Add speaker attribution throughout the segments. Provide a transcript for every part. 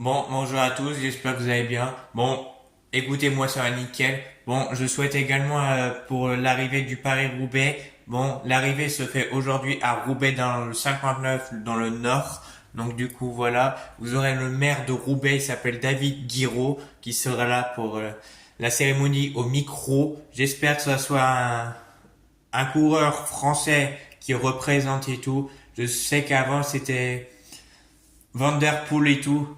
Speaker 1: Bon, bonjour à tous, j'espère que vous allez bien. Bon, écoutez-moi, ça va nickel. Bon, je souhaite également pour l'arrivée du Paris-Roubaix. Bon, l'arrivée se fait aujourd'hui à Roubaix dans le 59, dans le nord. Donc du coup, voilà, vous aurez le maire de Roubaix, il s'appelle David Guiraud, qui sera là pour la cérémonie au micro. J'espère que ça soit un coureur français qui représente et tout. Je sais qu'avant c'était Van Der Poel et tout.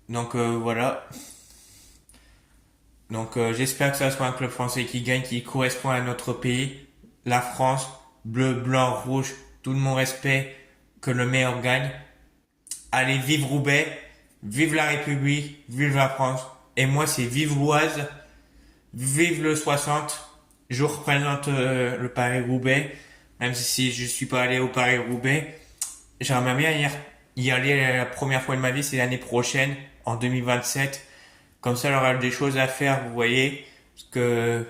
Speaker 1: Donc voilà. Donc j'espère que ça soit un club français qui gagne, qui correspond à notre pays. La France, bleu, blanc, rouge, tout le mon respect, que le meilleur gagne. Allez, vive Roubaix, vive la République, vive la France. Et moi c'est vive l'Oise, vive le 60. Je représente le Paris-Roubaix, même si je suis pas allé au Paris-Roubaix. J'aimerais bien y aller la première fois de ma vie, c'est l'année prochaine, en 2027. Comme ça, il aura des choses à faire, vous voyez. Parce que,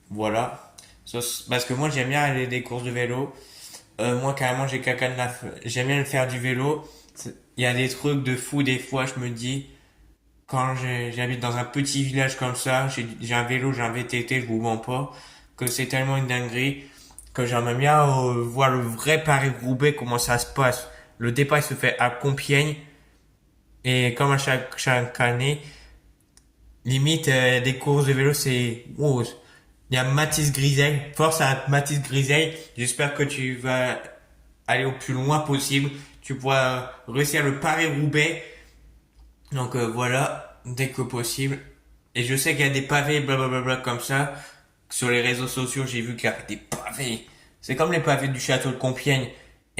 Speaker 1: voilà. Parce que moi, j'aime bien aller des courses de vélo. Moi, carrément, j'aime bien faire du vélo. Il y a des trucs de fou, des fois, je me dis, quand j'habite dans un petit village comme ça, j'ai un vélo, j'ai un VTT, je vous mens pas, que c'est tellement une dinguerie, que j'aimerais bien voir le vrai Paris-Roubaix, comment ça se passe. Le départ, il se fait à Compiègne, et comme à chaque année, limite, des courses de vélo, c'est rose. Il y a Mathis Grisel. Force à Mathis Grisel. J'espère que tu vas aller au plus loin possible. Tu pourras réussir le Paris-Roubaix. Donc voilà, dès que possible. Et je sais qu'il y a des pavés, blablabla, comme ça. Sur les réseaux sociaux, j'ai vu qu'il y avait des pavés. C'est comme les pavés du château de Compiègne.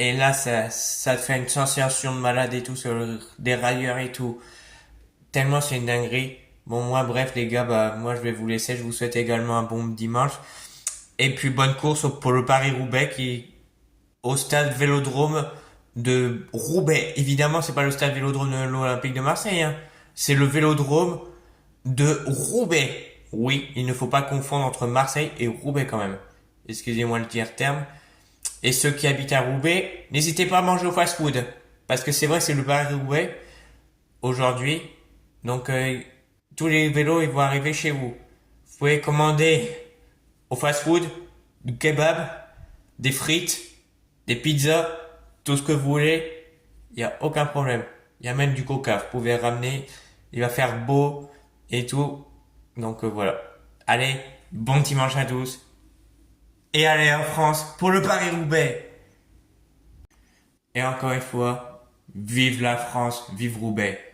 Speaker 1: Et là, ça te fait une sensation de malade et tout, sur des railleurs et tout. Tellement c'est une dinguerie. Bon, moi, bref, les gars, bah, moi, je vais vous laisser. Je vous souhaite également un bon dimanche. Et puis, bonne course pour le Paris-Roubaix qui, au stade Vélodrome de Roubaix. Évidemment, c'est pas le stade Vélodrome de l'Olympique de Marseille, hein. C'est le Vélodrome de Roubaix. Oui, il ne faut pas confondre entre Marseille et Roubaix quand même. Excusez-moi le dire terme. Et ceux qui habitent à Roubaix, n'hésitez pas à manger au fast-food. Parce que c'est vrai, c'est le Paris-Roubaix aujourd'hui. Donc, tous les vélos, ils vont arriver chez vous. Vous pouvez commander au fast-food du kebab, des frites, des pizzas, tout ce que vous voulez. Il n'y a aucun problème. Il y a même du coca. Vous pouvez ramener. Il va faire beau et tout. Donc, voilà. Allez, bon dimanche à tous. Et allez en France pour le Paris-Roubaix. Et encore une fois, vive la France, vive Roubaix.